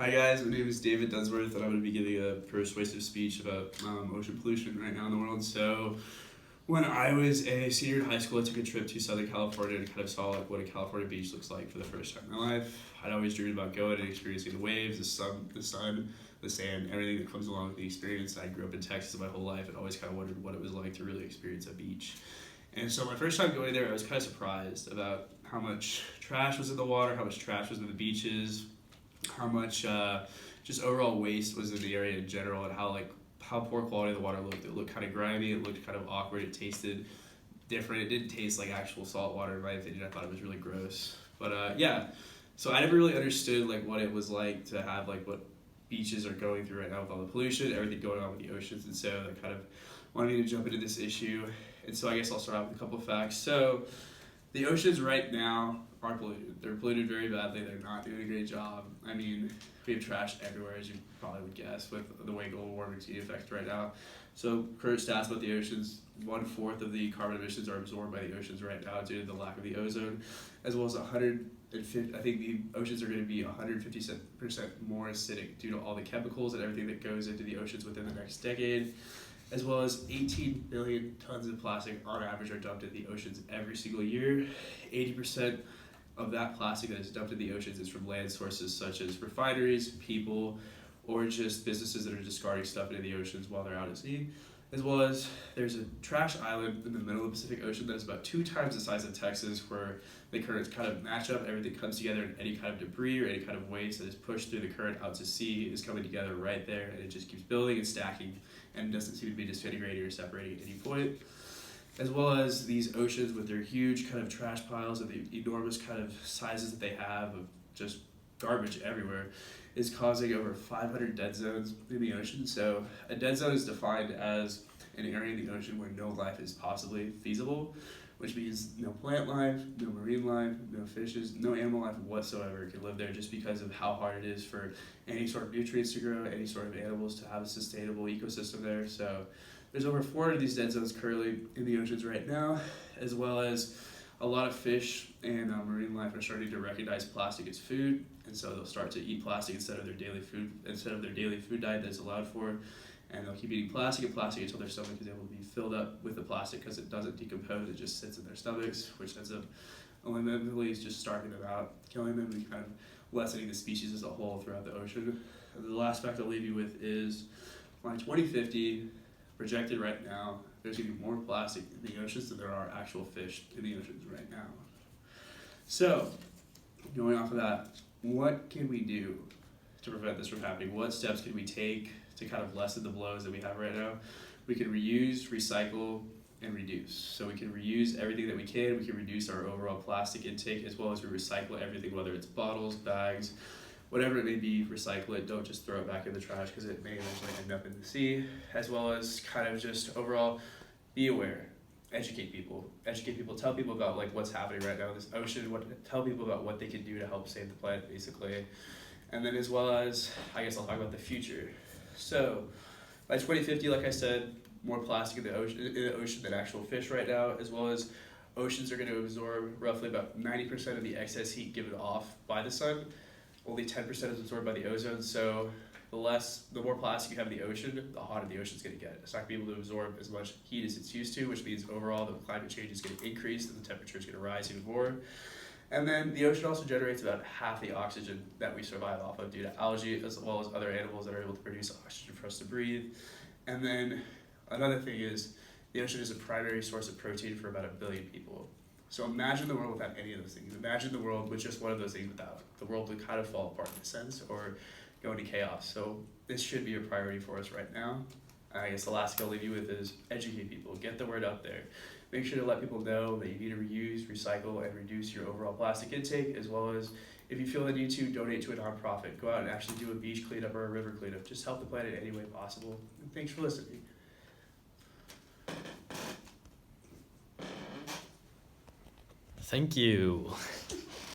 Hi guys, my name is David Dunsworth, and I'm going to be giving a persuasive speech about ocean pollution right now in the world. So, when I was a senior in high school, I took a trip to Southern California and kind of saw what a California beach looks like for the first time in my life. I'd always dreamed about going and experiencing the waves, the sun, the sand, everything that comes along with the experience. I grew up in Texas my whole life and always kind of wondered what it was like to really experience a beach. And so my first time going there, I was kind of surprised about how much trash was in the water, how much trash was in the beaches, how much just overall waste was in the area in general, and how poor quality the water looked. It looked kind of grimy, it looked kind of awkward, it tasted different. It didn't taste like actual salt water in my opinion. I thought it was really gross. But yeah, so I never really understood what it was like to have what beaches are going through right now with all the pollution, everything going on with the oceans, and so that kind of wanted me to jump into this issue. And so I guess I'll start out with a couple of facts. So the oceans right now are polluted. They're polluted very badly. They're not doing a great job. I mean, we have trash everywhere, as you probably would guess, with the way global warming is taking effect right now. So current stats about the oceans: 1/4 of the carbon emissions are absorbed by the oceans right now due to the lack of the ozone, as well as 150. I think the oceans are going to be 150% more acidic due to all the chemicals and everything that goes into the oceans within the next decade, as well as 18 billion tons of plastic on average are dumped in the oceans every single year. 80% of that plastic that is dumped in the oceans is from land sources such as refineries, people, or just businesses that are discarding stuff into the oceans while they're out at sea. As well as there's a trash island in the middle of the Pacific Ocean that is about 2 times the size of Texas, where the currents kind of match up, everything comes together, and any kind of debris or any kind of waste that is pushed through the current out to sea is coming together right there, and it just keeps building and stacking and doesn't seem to be disintegrating or separating at any point. As well as these oceans with their huge kind of trash piles and the enormous kind of sizes that they have of just garbage everywhere is causing over 500 dead zones in the ocean. So a dead zone is defined as an area in the ocean where no life is possibly feasible, which means no plant life, no marine life, no fishes, no animal life whatsoever can live there, just because of how hard it is for any sort of nutrients to grow, any sort of animals to have a sustainable ecosystem there. So there's over 400 of these dead zones currently in the oceans right now, as well as a lot of fish and marine life are starting to recognize plastic as food, and so they'll start to eat plastic instead of their daily food diet that's allowed for, and they'll keep eating plastic until their stomach is able to be filled up with the plastic, because it doesn't decompose, it just sits in their stomachs, which ends up ultimately just starving them out, killing them, and kind of lessening the species as a whole throughout the ocean. And the last fact I'll leave you with is by 2050, projected right now, there's going to be more plastic in the oceans than there are actual fish in the oceans right now. So, going off of that, what can we do to prevent this from happening? What steps can we take to kind of lessen the blows that we have right now? We can reuse, recycle, and reduce. So we can reuse everything that we can. We can reduce our overall plastic intake, as well as we recycle everything, whether it's bottles, bags, whatever it may be. Recycle it. Don't just throw it back in the trash, because it may eventually end up in the sea. As well as kind of just overall be aware. Educate people. Tell people about what's happening right now in this ocean. Tell people about what they can do to help save the planet, basically. And then as well as, I guess I'll talk about the future. So by 2050, like I said, more plastic in the ocean than actual fish right now, as well as oceans are going to absorb roughly about 90% of the excess heat given off by the sun. Only 10% is absorbed by the ozone, so the more plastic you have in the ocean, the hotter the ocean's going to get. It's not going to be able to absorb as much heat as it's used to, which means overall the climate change is going to increase and the temperature is going to rise even more. And then the ocean also generates about half the oxygen that we survive off of due to algae, as well as other animals that are able to produce oxygen for us to breathe. And then another thing is the ocean is a primary source of protein for about 1 billion people. So imagine the world without any of those things. Imagine the world with just one of those things without. The world would kind of fall apart in a sense, or go into chaos. So this should be a priority for us right now. I guess the last thing I'll leave you with is educate people. Get the word out there. Make sure to let people know that you need to reuse, recycle, and reduce your overall plastic intake, as well as, if you feel the need to, donate to a nonprofit. Go out and actually do a beach cleanup or a river cleanup. Just help the planet any way possible. And thanks for listening. Thank you.